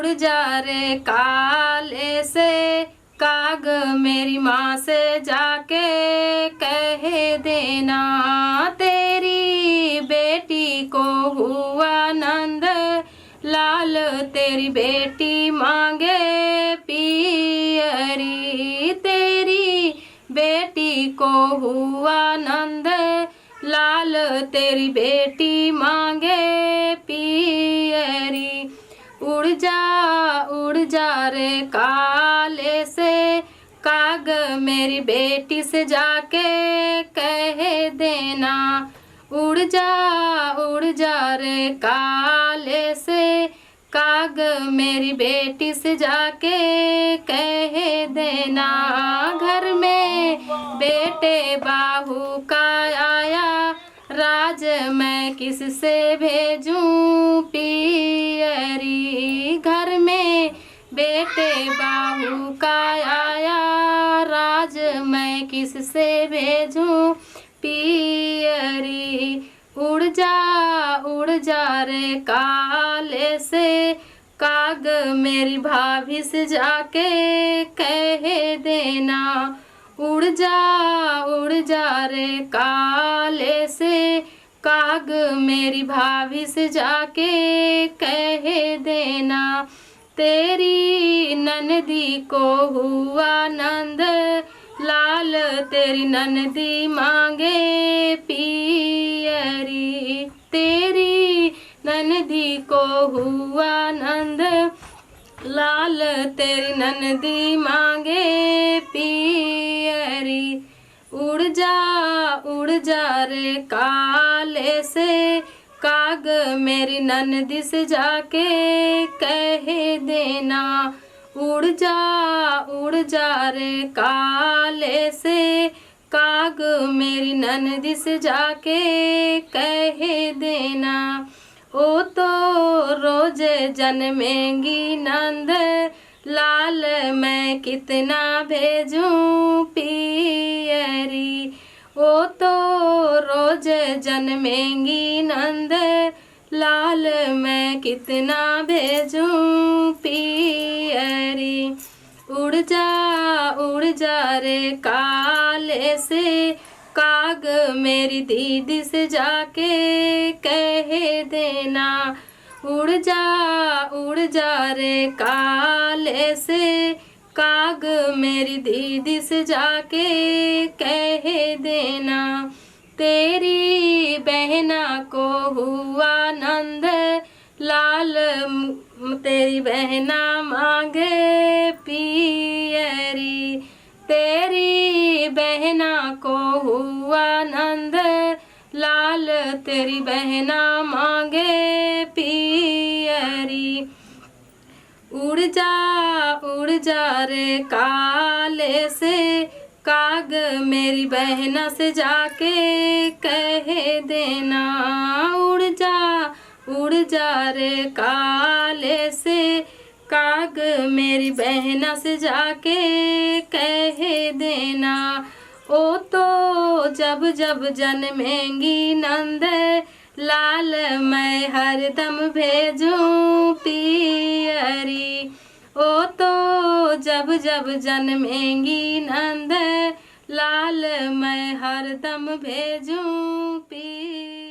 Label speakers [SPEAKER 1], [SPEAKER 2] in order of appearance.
[SPEAKER 1] उड़ जा रे काले से काग मेरी माँ से जाके कह देना, तेरी बेटी को हुआ नंद लाल, तेरी बेटी मांगे पियरी, तेरी बेटी को हुआ नंद लाल, तेरी बेटी मांगे पियरी। उड़ जा रे काले से काग मेरी बेटी से जाके कह देना, उड़ जा रे काले से काग मेरी बेटी से जाके कह देना। घर में बेटे बाहू का आया राज, मैं किससे भेजूं पियरी, घर में बेटे बाहू का आया राज, मैं किससे भेजूं पियरी। उड़ जा रे काले से काग मेरी भाभी से जाके कह देना, उड़ जा रे काले से काग मेरी भाभी से जाके कह देना, तेरी ननदी को हुआ नंद लाल, तेरी ननदी मांगे पियरी, तेरी ननदी को हुआ नंद लाल, तेरी ननदी मांगे पियरी। उड़ जा रे काले से काग मेरी ननदी से जाके कह देना, उड़ जा रे काले से काग मेरी ननदी से जाके कह देना। ओ तो रोज जन्मेंगी नंद लाल, मैं कितना भेजूं पियरी, ओ तो रोज जन्मेंगी नंद लाल, मैं कितना भेजूं पियरी। उड़ जा रे काले से काग मेरी दीदी से जाके कह देना, उड़ जा रे काले से काग मेरी दीदी से जाके कह देना, तेरी बहना को हुआ नंद लाल, तेरी बहना मांगे पियरी, तेरी बहना को हुआ नंद लाल, तेरी बहना मांगे पियरी। उड़ जा रे काले से काग मेरी बहना से जाके कह देना, उड़ जा रे काले से काग मेरी बहना से जाके कह देना। ओ तो जब जन्मेंगी नंद लाल, मैं हरदम भेजूं पियरी, ओ तो जब जन्मेंगी नंद लाल, मैं हरदम भेजूं पियरी।